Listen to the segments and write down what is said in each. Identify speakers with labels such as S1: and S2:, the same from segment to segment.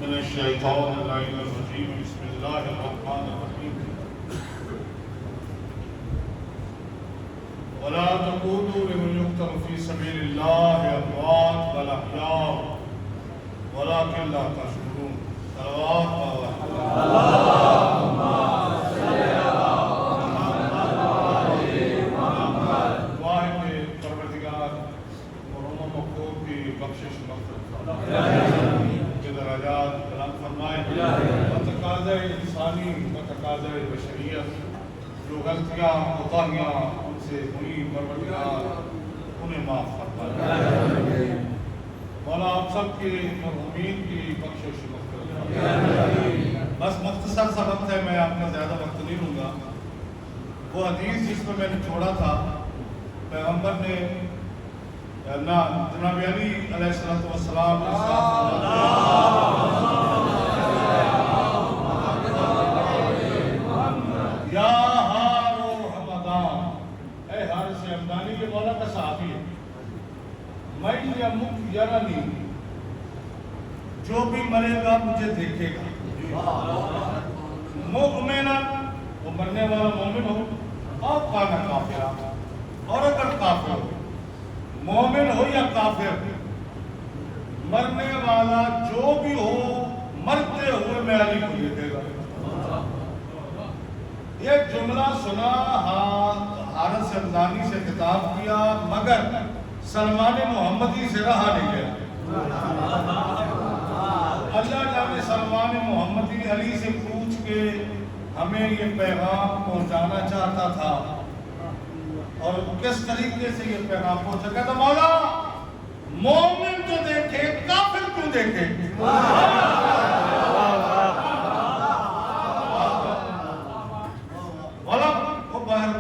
S1: من الشیطان اللعین الرجیم بسم اللہ الرحمن الرحیم ولا تقولوا لمن يقتل في سبيل الله أموات بل أحياء ولكن لا تشعرون صلوات اللهم صل على محمد واحد پروردگار مرحوم مقبول کی بخشش مغفرت کے درجات بلند فرمائے و تقاضۂ انسانی و تقاضۂ بشریت جو غلطیاں کوتاہیاں ان سے ہوئی پروردگار انہیں معاف فرمائے مولا آپ سب کے مرحومین کی بخشش مغفرت بس مختصر سا وقت ہے، میں آپ کا زیادہ وقت نہیں لوں گا۔ وہ حدیث جس میں نے چھوڑا تھا، پیغمبر نے جناب علی علیہ السلام یا ہارو حمدان، اے حارث حمدانی، یہ مولا کا صحابی ہے، میں یمت یرانی، جو بھی مرے گا مجھے دیکھے گا، مؤمنا، وہ مرنے والا مومن ہو اور کانا کافرہ، اور اگر کافر ہو، مومن ہو یا کافر، مرنے والا جو بھی ہو مرتے ہوئے میں علی کو دیکھے گا۔ یہ جملہ سنا، حارث حمدانی سے خطاب کیا، مگر سلمان محمدی سے رہا نہیں گیا۔ اللہ جانے سلمان محمدی علی سے پوچھ کے ہمیں یہ پیغام پہنچانا چاہتا تھا، اور کس طریقے سے یہ پیغام پہنچا، کہتا مولا مومن تو دیکھے کافر کیوں دیکھے؟ مولا وہ باہر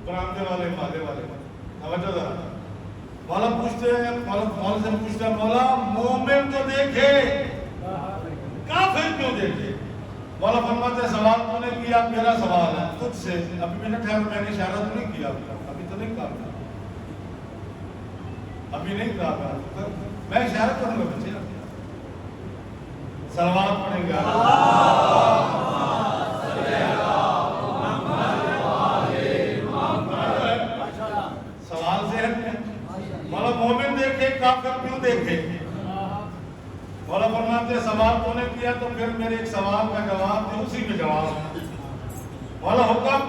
S1: برامدے والے مالے والے توجہ ذرا، مولا پوچھتے ہیں، مولا سے پوچھتے ہیں مولا مومن تو دیکھے کافر کیوں دیکھے؟ مولا فرماتے ہیں سوال تو نے کیا، میرا سوال ہے تجھ سے، ابھی میں نے ٹھہر، میں نے اشارہ تو نہیں کیا، ابھی تو نہیں کہا، ابھی نہیں کہا، میں اشارہ کروں گا بچے، صلوات پڑھیں گے سوال ذہن میں، مولا مومن دیکھے کافر کیوں دیکھے؟ مولا فرماتے ہیں سوال تو نے کیا تو پھر میرے ایک سوال کا جواب دے، اسی میں جواب۔ مولا حکم،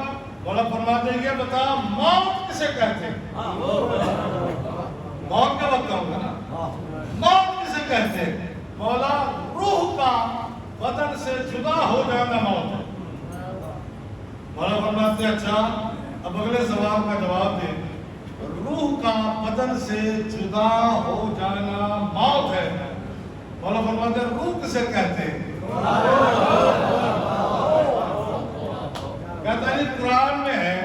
S1: مولا فرماتے ہیں یہ بتا موت کسے کہتے ہیں؟ موت کا وقت ہوگا نا، موت کسے کہتے ہیں؟ مولا روح کا بدن سے جدا ہو جانا موت ہے۔ مولا فرماتے ہیں اچھا اب اگلے سوال کا جواب دے، روح کا بدن سے جدا ہو جانا موت ہے، مولا فرماتے ہیں روح کسے کہتے ہیں؟ کہتا ہے قرآن میں ہے،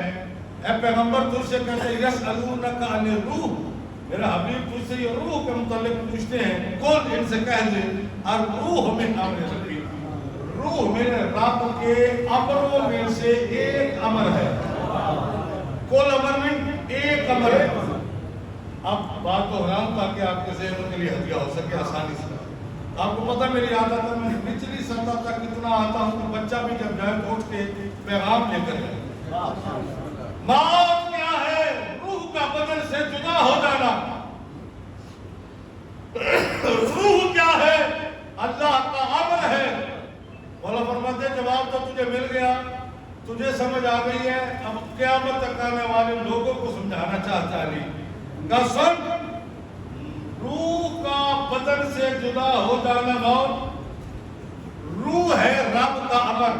S1: اے پیغمبر تجھ سے کہتے ہیں یسألونک عن الروح، میرا حبیب تجھ سے یہ روح کے متعلق پوچھتے ہیں، قل ان سے کہہ دے الروح من امر ربی، روح میرے رب کے امروں میں سے ایک امر ہے، کل امر میں ایک امر ہے۔ اب بات تو حرام تاکہ آپ کے ذہن کے لیے ہدیہ ہو سکے آسانی سے۔ آپ کو پتہ میری عادت ہے، میں نچلی سطح تک اتنا آتا ہوں کہ بچہ بھی جب جائے تو اٹھ کے پیغام لے کر جائے۔ موت کیا ہے؟ روح کا بدن سے جدا ہو جانا۔ روح کیا ہے؟ اللہ کا امر ہے۔ مولا فرماتے ہیں جواب تو تجھے مل گیا، تجھے سمجھ آ گئی ہے، اب قیامت تک آنے والے لوگوں کو سمجھانا چاہتا ہے۔ قسم، روح کا بدن سے جدا ہو جانا موت، روح ہے رب کا امر۔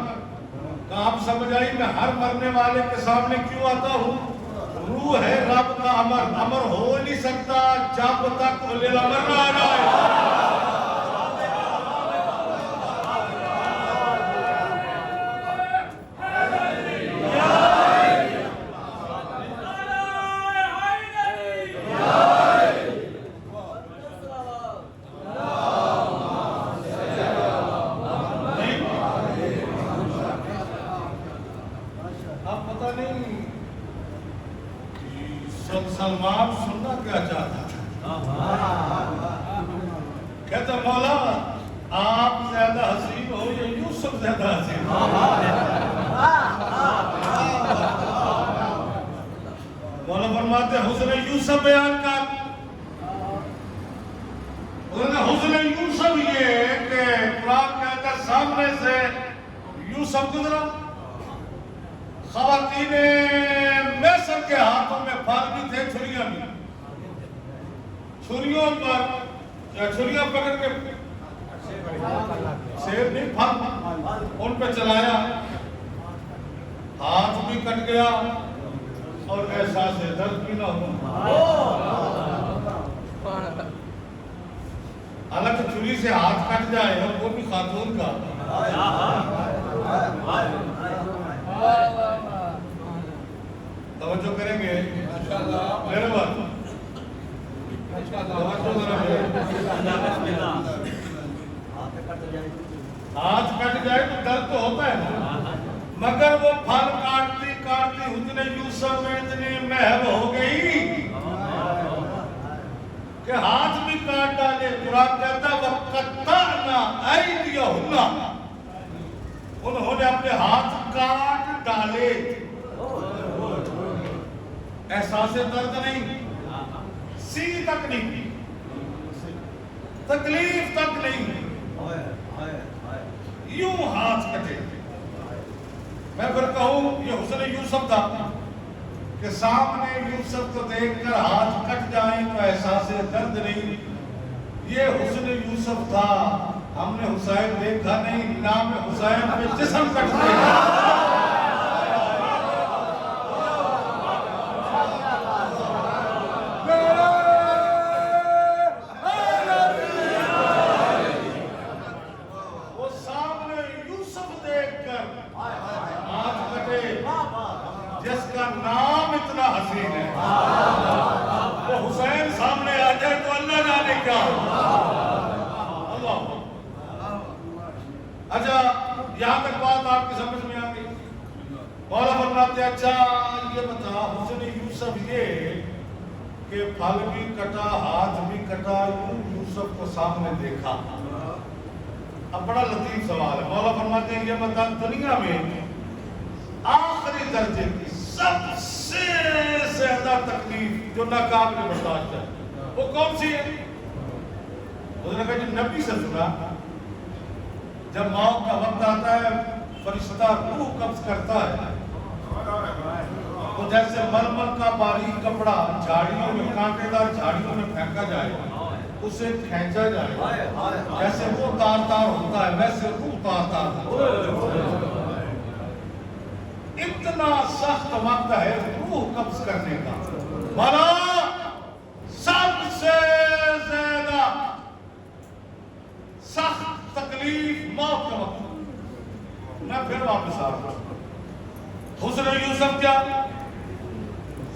S1: کہ آپ سمجھ آئی میں ہر مرنے والے کے سامنے کیوں آتا ہوں؟ روح ہے رب کا امر، امر ہو نہیں سکتا جب تک اولی الامر نہ آ جائے۔ سلمان سننا کیا چاہتا تھا؟ کہتا مولا آپ زیادہ یوسف زیادہ حسین. مولا فرماتے ہیں حسن یوسف بیان کر. حسن یوسف یہ کہ قرآن کہتا ہے سامنے سے یوسف گزرا, خواتین مصر کے ہاتھوں میں پھل بھی تھے, چھریاں بھی. چھریوں پر یا چھریاں پکڑ کے سیب نہیں پھل ان پہ چلایا, ہاتھ بھی کٹ گیا اور احساس درد بھی نہ ہوا. حالانکہ چھری سے ہاتھ کٹ جائے اور وہ بھی خاتون کا. توجہ کریں گے میرے بات, ہاتھ کٹ جائے تو درد تو ہوتا ہے نا, مگر وہ پھل کاٹتی کاٹتی حسن یوسف میں اتنی محب ہو گئی کہ ہاتھ بھی کاٹ ڈالے. قرآن کہتا ہے وَقَطَّعْنَا أَيْدِيَهُنَّ, انہوں نے اپنے ہاتھ کاٹ ڈالے. احساس درد نہیں, سی تک نہیں, تکلیف تک نہیں, یوں ہاتھ کٹے. میں پھر کہوں یہ حسن یوسف تھا کہ سامنے یوسف کو دیکھ کر ہاتھ کٹ جائیں تو احساس درد نہیں. یہ حسن یوسف تھا, ہم نے حسین دیکھا نہیں, نام حسین پہ جسم کٹتے ہیں. جس کا نام اتنا حسین ہے وہ حسین سامنے آ جائے تو اللہ جانے کیا. اللہ اچھا, یہاں تک بات آپ کی سمجھ میں آ گئی. مولا فرماتے ہیں اچھا یہ بتا حسن یوسف یہ کہ پھل بھی کٹا ہاتھ بھی کٹا, یوسف کو سامنے دیکھا. اب بڑا لطیف سوال ہے. مولا فرماتے ہیں یہ بتا دنیا میں آخری درجے کی سب سے زیادہ تکلیف جو ناقابل برداشت ہے وہ کون سی ہے؟ اس نے کہا جی نبی سے سنا جب موت کا وقت آتا ہے فرشتہ روح قبض کرتا ہے تو جیسے ململ کا باریک کپڑا جھاڑیوں میں کانٹے دار جھاڑیوں میں پھینکا جائے اسے کھینچا جائے, جیسے وہ تار تار ہوتا ہے ویسے روح تار تار ہوتا ہے. اتنا سخت وقت ہے روح قبض کرنے کا. بھلا سب سے زیادہ سخت تکلیف موت کا وقت. میں پھر واپس آ رہا ہوں. حسن یوسف کیا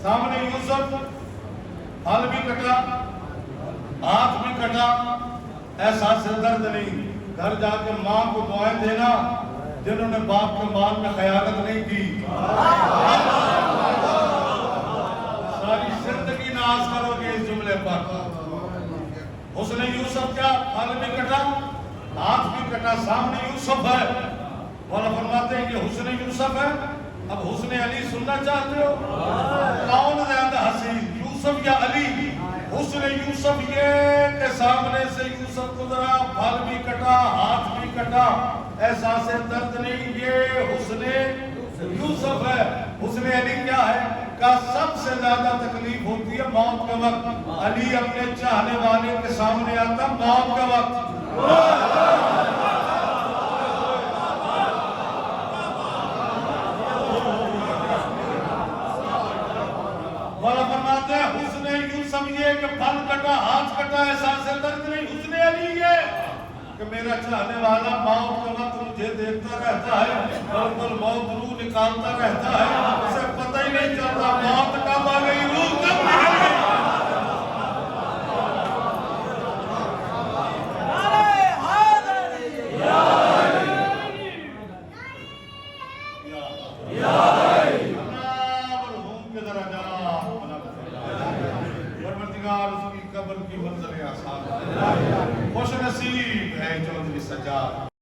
S1: سامنے یوسف پھل بھی کٹا ہاتھ بھی کٹا, احساس درد نہیں. گھر جا کے ماں کو دعائیں دینا جنہوں نے باپ کے مال میں خیانت نہیں کی. ساری زندگی ناز کرو گے اس جملے پر. حسن یوسف کیا پھل بھی کٹا ہاتھ بھی کٹا, سامنے یوسف ہے. مولا فرماتے ہیں یہ حسن یوسف ہے. اب حسن علی سننا چاہتے ہو کون زیادہ حسین, یوسف یا علی؟ حسن یوسف یہ کہ سامنے سے یوسف گزرا, پھل بھی کٹا ہاتھ بھی کٹا, احساس درد نہیں. یہ حسن یوسف ہے. حسن علی کیا ہے کہ سب سے زیادہ تکلیف ہوتی ہے موت کے وقت. علی اپنے چاہنے والے کے سامنے آتا موت کے وقت. مولا فرماتے ہیں حسن یوسف یہ کہ پھل کٹا ہاتھ کٹا احساس درد نہیں. حسن علی یہ کہ میرا چاہنے والا موت کے وقت مجھے دیکھتا رہتا ہے, بالکل موت روح نکالتا رہتا ہے, اسے پتہ ہی نہیں چلتا موت کب آ گئی روح کب نکل گئی. قبر کی منزل آسان خوش نصیب ہے چودھری سجاد.